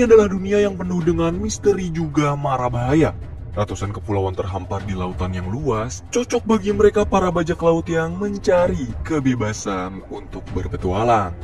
Ini adalah dunia yang penuh dengan misteri juga mara bahaya. Ratusan kepulauan terhampar di lautan yang luas, cocok bagi mereka para bajak laut yang mencari kebebasan untuk berpetualang.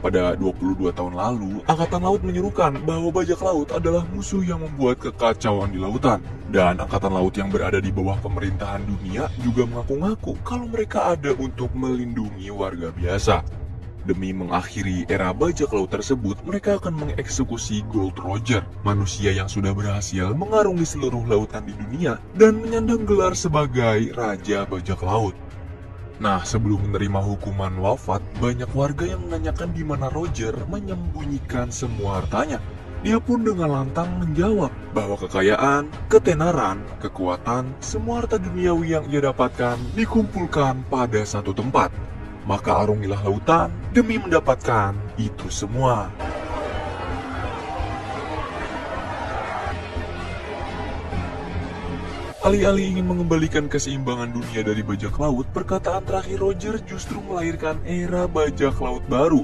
Pada 22 tahun lalu, Angkatan Laut menyerukan bahwa bajak laut adalah musuh yang membuat kekacauan di lautan. Dan Angkatan Laut yang berada di bawah pemerintahan dunia juga mengaku-ngaku kalau mereka ada untuk melindungi warga biasa. Demi mengakhiri era bajak laut tersebut, mereka akan mengeksekusi Gold Roger, manusia yang sudah berhasil mengarungi seluruh lautan di dunia dan menyandang gelar sebagai Raja Bajak Laut. Nah, sebelum menerima hukuman wafat, banyak warga yang menanyakan di mana Roger menyembunyikan semua hartanya. Dia pun dengan lantang menjawab bahwa kekayaan, ketenaran, kekuatan, semua harta duniawi yang ia dapatkan dikumpulkan pada satu tempat. Maka arungilah lautan demi mendapatkan itu semua. Alih-alih ingin mengembalikan keseimbangan dunia dari bajak laut, perkataan terakhir Roger justru melahirkan era bajak laut baru.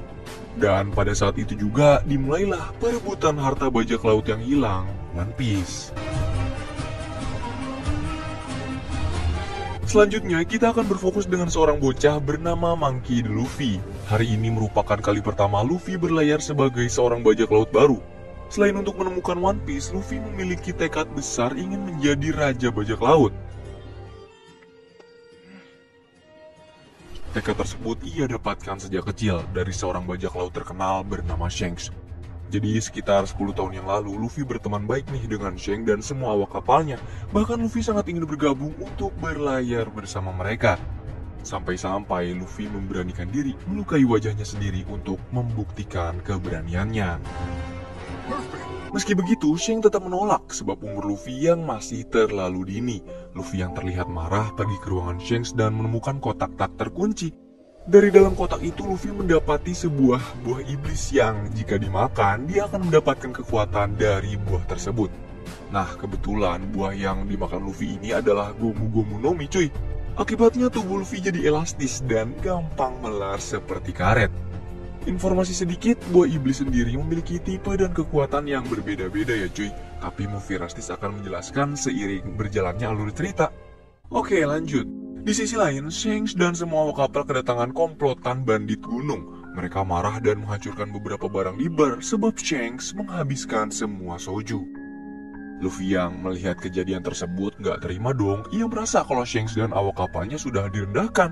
Dan pada saat itu juga dimulailah perebutan harta bajak laut yang hilang, One Piece. Selanjutnya, kita akan berfokus dengan seorang bocah bernama Monkey D. Luffy. Hari ini merupakan kali pertama Luffy berlayar sebagai seorang bajak laut baru. Selain untuk menemukan One Piece, Luffy memiliki tekad besar ingin menjadi Raja Bajak Laut. Tekad tersebut ia dapatkan sejak kecil dari seorang bajak laut terkenal bernama Shanks. Jadi sekitar 10 tahun yang lalu, Luffy berteman baik nih dengan Shanks dan semua awak kapalnya. Bahkan Luffy sangat ingin bergabung untuk berlayar bersama mereka. Sampai-sampai Luffy memberanikan diri melukai wajahnya sendiri untuk membuktikan keberaniannya. Meski begitu, Shanks tetap menolak sebab umur Luffy yang masih terlalu dini. Luffy yang terlihat marah pergi ke ruangan Shanks dan menemukan kotak tak terkunci. Dari dalam kotak itu, Luffy mendapati sebuah buah iblis yang jika dimakan, dia akan mendapatkan kekuatan dari buah tersebut. Nah, kebetulan buah yang dimakan Luffy ini adalah Gomu Gomu no Mi, cuy. Akibatnya tubuh Luffy jadi elastis dan gampang melar seperti karet. Informasi sedikit, buah iblis sendiri memiliki tipe dan kekuatan yang berbeda-beda ya cuy. Tapi Movie Rastis akan menjelaskan seiring berjalannya alur cerita. Oke, lanjut. Di sisi lain, Shanks dan semua awak kapal kedatangan komplotan bandit gunung. Mereka marah dan menghancurkan beberapa barang di bar sebab Shanks menghabiskan semua soju. Luffy yang melihat kejadian tersebut gak terima dong. Ia merasa kalau Shanks dan awak kapalnya sudah direndahkan.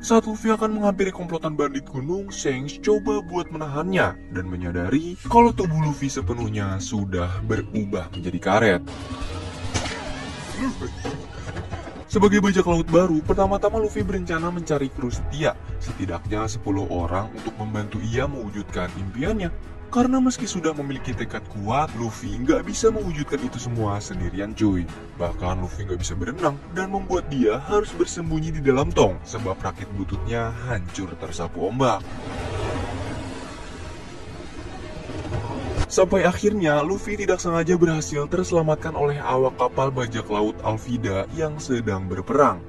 Saat Luffy akan menghampiri komplotan bandit gunung, Shanks coba buat menahannya dan menyadari kalau tubuh Luffy sepenuhnya sudah berubah menjadi karet. Sebagai bajak laut baru, pertama-tama Luffy berencana mencari kru setia, setidaknya 10 orang untuk membantu ia mewujudkan impiannya. Karena meski sudah memiliki tekad kuat, Luffy nggak bisa mewujudkan itu semua sendirian cuy. Bahkan Luffy nggak bisa berenang dan membuat dia harus bersembunyi di dalam tong sebab rakit bututnya hancur tersapu ombak. Sampai akhirnya Luffy tidak sengaja berhasil terselamatkan oleh awak kapal bajak laut Alvida yang sedang berperang.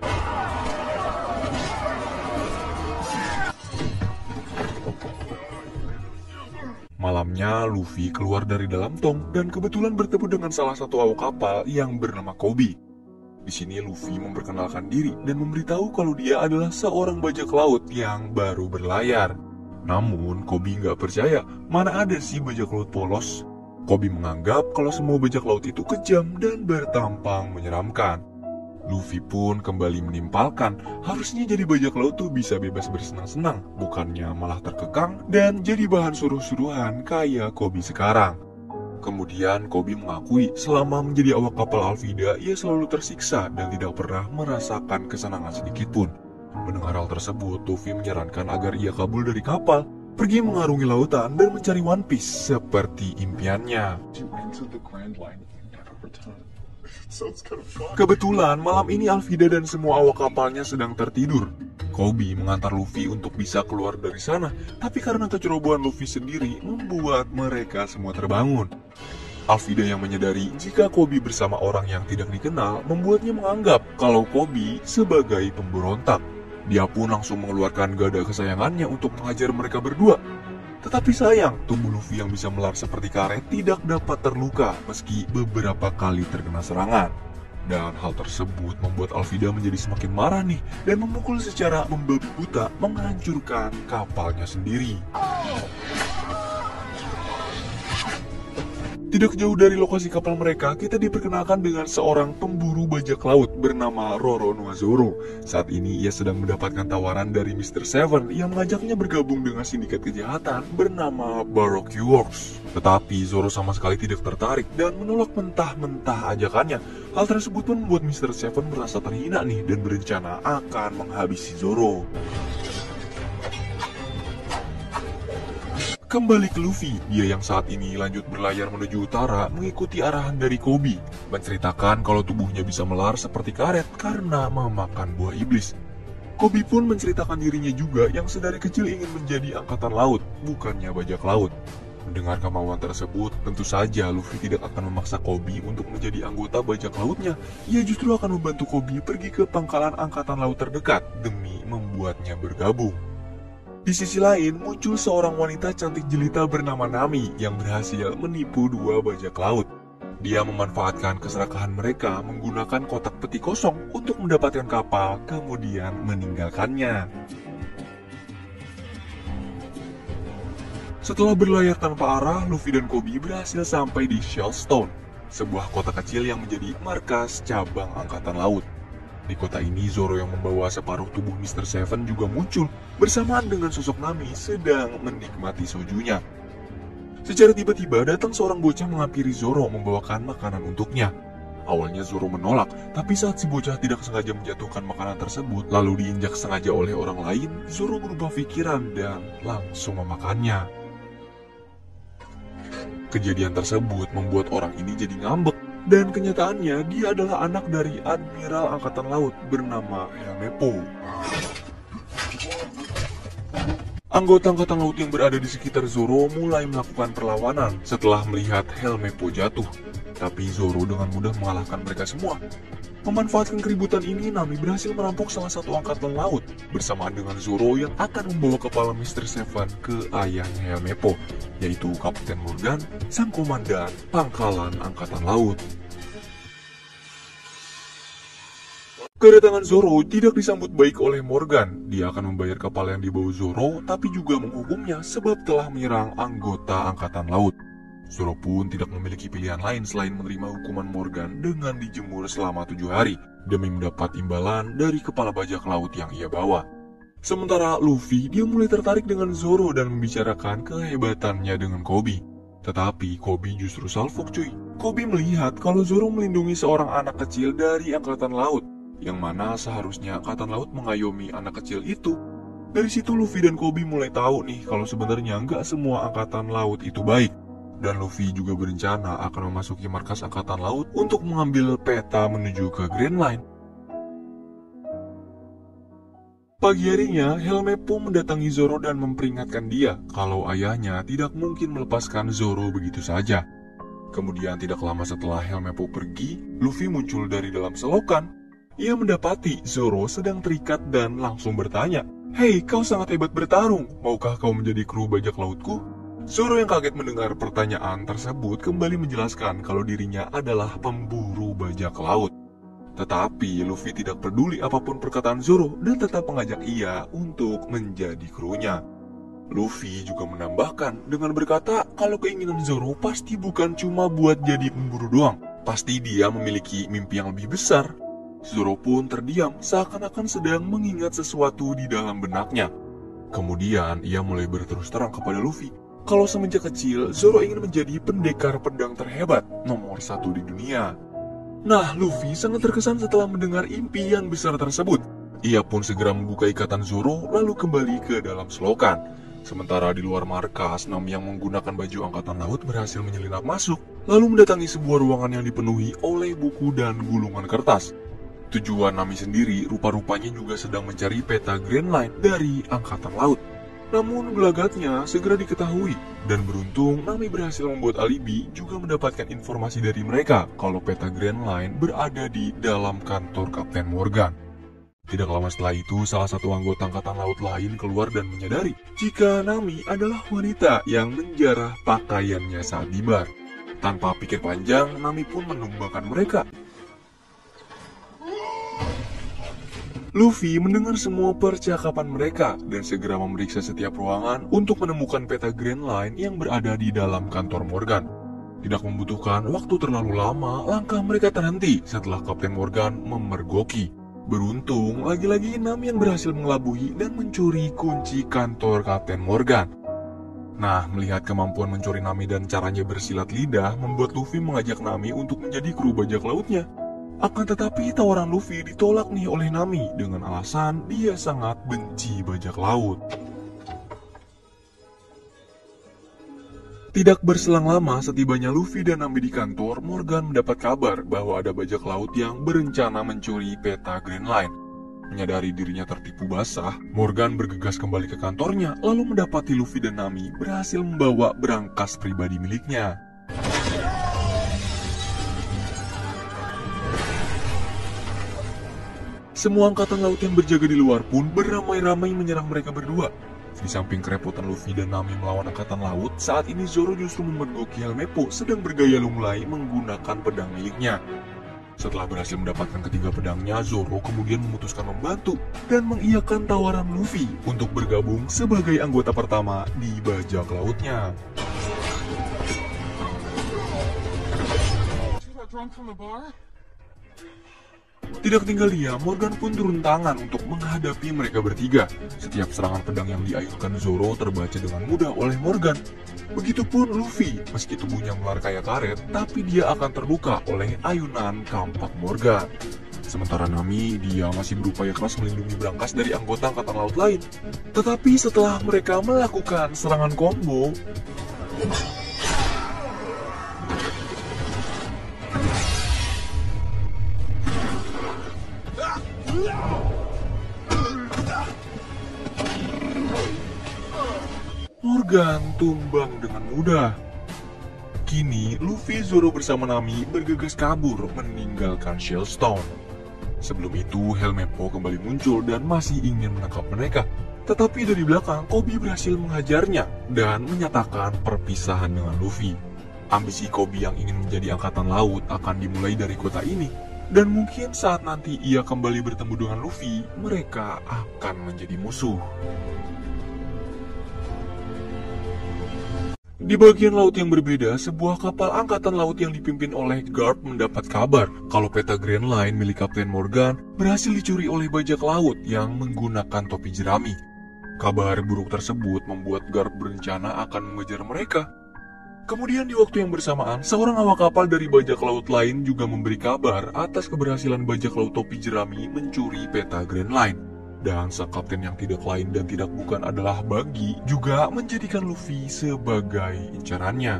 Malamnya, Luffy keluar dari dalam tong dan kebetulan bertemu dengan salah satu awak kapal yang bernama Koby. Di sini Luffy memperkenalkan diri dan memberitahu kalau dia adalah seorang bajak laut yang baru berlayar. Namun, Koby nggak percaya, mana ada sih bajak laut polos. Koby menganggap kalau semua bajak laut itu kejam dan bertampang menyeramkan. Luffy pun kembali menimpalkan, harusnya jadi bajak laut tuh bisa bebas bersenang-senang, bukannya malah terkekang dan jadi bahan suruh-suruhan kayak Koby sekarang. Kemudian Koby mengakui selama menjadi awak kapal Alvida, ia selalu tersiksa dan tidak pernah merasakan kesenangan sedikitpun. Mendengar hal tersebut, Luffy menyarankan agar ia kabur dari kapal, pergi mengarungi lautan dan mencari One Piece seperti impiannya. Kebetulan malam ini Alvida dan semua awak kapalnya sedang tertidur. Koby mengantar Luffy untuk bisa keluar dari sana, tapi karena kecerobohan Luffy sendiri membuat mereka semua terbangun. Alvida yang menyadari jika Koby bersama orang yang tidak dikenal membuatnya menganggap kalau Koby sebagai pemberontak. Dia pun langsung mengeluarkan gada kesayangannya untuk menghajar mereka berdua. Tetapi sayang, tubuh Luffy yang bisa melar seperti karet tidak dapat terluka meski beberapa kali terkena serangan. Dan hal tersebut membuat Alvida menjadi semakin marah nih dan memukul secara membabi buta, menghancurkan kapalnya sendiri. Tidak jauh dari lokasi kapal mereka, kita diperkenalkan dengan seorang pemburu bajak laut bernama Roronoa Zoro. Saat ini ia sedang mendapatkan tawaran dari Mr. Seven yang mengajaknya bergabung dengan sindikat kejahatan bernama Baroque Works. Tetapi Zoro sama sekali tidak tertarik dan menolak mentah-mentah ajakannya. Hal tersebut pun membuat Mr. Seven merasa terhina nih dan berencana akan menghabisi Zoro. Kembali ke Luffy, dia yang saat ini lanjut berlayar menuju utara mengikuti arahan dari Koby, menceritakan kalau tubuhnya bisa melar seperti karet karena memakan buah iblis. Koby pun menceritakan dirinya juga yang sedari kecil ingin menjadi angkatan laut, bukannya bajak laut. Mendengar kemauan tersebut, tentu saja Luffy tidak akan memaksa Koby untuk menjadi anggota bajak lautnya. Ia justru akan membantu Koby pergi ke pangkalan angkatan laut terdekat demi membuatnya bergabung. Di sisi lain, muncul seorang wanita cantik jelita bernama Nami yang berhasil menipu dua bajak laut. Dia memanfaatkan keserakahan mereka menggunakan kotak peti kosong untuk mendapatkan kapal, kemudian meninggalkannya. Setelah berlayar tanpa arah, Luffy dan Koby berhasil sampai di Shellstone, sebuah kota kecil yang menjadi markas cabang angkatan laut. Di kota ini, Zoro yang membawa separuh tubuh Mr. Seven juga muncul bersamaan dengan sosok Nami sedang menikmati sojunya. Secara tiba-tiba datang seorang bocah menghampiri Zoro membawakan makanan untuknya. Awalnya Zoro menolak, tapi saat si bocah tidak sengaja menjatuhkan makanan tersebut lalu diinjak sengaja oleh orang lain, Zoro berubah pikiran dan langsung memakannya. Kejadian tersebut membuat orang ini jadi ngambek. Dan kenyataannya, dia adalah anak dari Admiral Angkatan Laut bernama Helmeppo. Anggota Angkatan Laut yang berada di sekitar Zoro mulai melakukan perlawanan setelah melihat Helmeppo jatuh. Tapi Zoro dengan mudah mengalahkan mereka semua. Memanfaatkan keributan ini, Nami berhasil merampok salah satu Angkatan Laut bersamaan dengan Zoro yang akan membawa kepala Mr. Seven ke ayahnya Helmeppo, yaitu Kapten Morgan, sang komandan pangkalan Angkatan Laut. Kedatangan Zoro tidak disambut baik oleh Morgan. Dia akan membayar kapal yang dibawa Zoro, tapi juga menghukumnya sebab telah menyerang anggota Angkatan Laut. Zoro pun tidak memiliki pilihan lain selain menerima hukuman Morgan dengan dijemur selama 7 hari, demi mendapat imbalan dari kepala bajak laut yang ia bawa. Sementara Luffy, dia mulai tertarik dengan Zoro dan membicarakan kehebatannya dengan Koby. Tetapi Koby justru salfok cuy. Koby melihat kalau Zoro melindungi seorang anak kecil dari Angkatan Laut, yang mana seharusnya Angkatan Laut mengayomi anak kecil itu. Dari situ Luffy dan Koby mulai tahu nih kalau sebenarnya nggak semua Angkatan Laut itu baik. Dan Luffy juga berencana akan memasuki markas Angkatan Laut untuk mengambil peta menuju ke Grand Line. Pagi harinya, Helmeppo mendatangi Zoro dan memperingatkan dia kalau ayahnya tidak mungkin melepaskan Zoro begitu saja. Kemudian tidak lama setelah Helmeppo pergi, Luffy muncul dari dalam selokan. Ia mendapati Zoro sedang terikat dan langsung bertanya, "Hei, kau sangat hebat bertarung, maukah kau menjadi kru bajak lautku?" Zoro yang kaget mendengar pertanyaan tersebut kembali menjelaskan kalau dirinya adalah pemburu bajak laut. Tetapi Luffy tidak peduli apapun perkataan Zoro dan tetap mengajak ia untuk menjadi krunya. Luffy juga menambahkan dengan berkata kalau keinginan Zoro pasti bukan cuma buat jadi pemburu doang. Pasti dia memiliki mimpi yang lebih besar. Zoro pun terdiam seakan-akan sedang mengingat sesuatu di dalam benaknya. Kemudian ia mulai berterus terang kepada Luffy kalau semenjak kecil Zoro ingin menjadi pendekar pedang terhebat nomor 1 di dunia. Nah, Luffy sangat terkesan setelah mendengar impian besar tersebut. Ia pun segera membuka ikatan Zoro lalu kembali ke dalam selokan. Sementara di luar markas, Nami yang menggunakan baju Angkatan Laut berhasil menyelinap masuk lalu mendatangi sebuah ruangan yang dipenuhi oleh buku dan gulungan kertas. Tujuan Nami sendiri rupa-rupanya juga sedang mencari peta Grand Line dari Angkatan Laut. Namun gelagatnya segera diketahui, dan beruntung Nami berhasil membuat alibi juga mendapatkan informasi dari mereka kalau peta Grand Line berada di dalam kantor Kapten Morgan. Tidak lama setelah itu, salah satu anggota angkatan laut lain keluar dan menyadari jika Nami adalah wanita yang menjarah pakaiannya saat di bar. Tanpa pikir panjang, Nami pun menumbangkan mereka. Luffy mendengar semua percakapan mereka dan segera memeriksa setiap ruangan untuk menemukan peta Grand Line yang berada di dalam kantor Morgan. Tidak membutuhkan waktu terlalu lama, langkah mereka terhenti setelah Kapten Morgan memergoki. Beruntung, lagi-lagi Nami yang berhasil mengelabui dan mencuri kunci kantor Kapten Morgan. Nah, melihat kemampuan mencuri Nami dan caranya bersilat lidah, membuat Luffy mengajak Nami untuk menjadi kru bajak lautnya. Akan tetapi tawaran Luffy ditolak nih oleh Nami dengan alasan dia sangat benci bajak laut. Tidak berselang lama, setibanya Luffy dan Nami di kantor, Morgan mendapat kabar bahwa ada bajak laut yang berencana mencuri peta Grand Line. Menyadari dirinya tertipu basah, Morgan bergegas kembali ke kantornya, lalu mendapati Luffy dan Nami berhasil membawa berangkas pribadi miliknya. Semua angkatan laut yang berjaga di luar pun beramai-ramai menyerang mereka berdua. Di samping kerepotan Luffy dan Nami melawan angkatan laut, saat ini Zoro justru memergoki Helmeppo sedang bergaya lunglai menggunakan pedang miliknya. Setelah berhasil mendapatkan ketiga pedangnya, Zoro kemudian memutuskan membantu dan mengiyakan tawaran Luffy untuk bergabung sebagai anggota pertama di bajak lautnya. Tidak tinggal diam, Morgan pun turun tangan untuk menghadapi mereka bertiga. Setiap serangan pedang yang diayunkan Zoro terbaca dengan mudah oleh Morgan. Begitupun Luffy, meski tubuhnya melar kayak karet, tapi dia akan terluka oleh ayunan kampak Morgan. Sementara Nami, dia masih berupaya keras melindungi berangkas dari anggota angkatan laut lain. Tetapi setelah mereka melakukan serangan combo, Morgan tumbang dengan mudah. Kini, Luffy, Zoro bersama Nami bergegas kabur meninggalkan Shellstone. Sebelum itu, Helmeppo kembali muncul dan masih ingin menangkap mereka. Tetapi dari belakang, Koby berhasil menghajarnya dan menyatakan perpisahan dengan Luffy. Ambisi Koby yang ingin menjadi angkatan laut akan dimulai dari kota ini. Dan mungkin saat nanti ia kembali bertemu dengan Luffy, mereka akan menjadi musuh. Di bagian laut yang berbeda, sebuah kapal angkatan laut yang dipimpin oleh Garp mendapat kabar kalau peta Grand Line milik Kapten Morgan berhasil dicuri oleh bajak laut yang menggunakan topi jerami. Kabar buruk tersebut membuat Garp berencana akan mengejar mereka. Kemudian di waktu yang bersamaan, seorang awak kapal dari bajak laut lain juga memberi kabar atas keberhasilan bajak laut topi jerami mencuri peta Grand Line. Dan sang kapten yang tidak lain dan tidak bukan adalah Buggy juga menjadikan Luffy sebagai incarannya.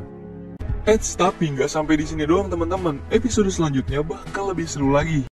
Tapi nggak sampai di sini doang teman-teman. Episode selanjutnya bakal lebih seru lagi.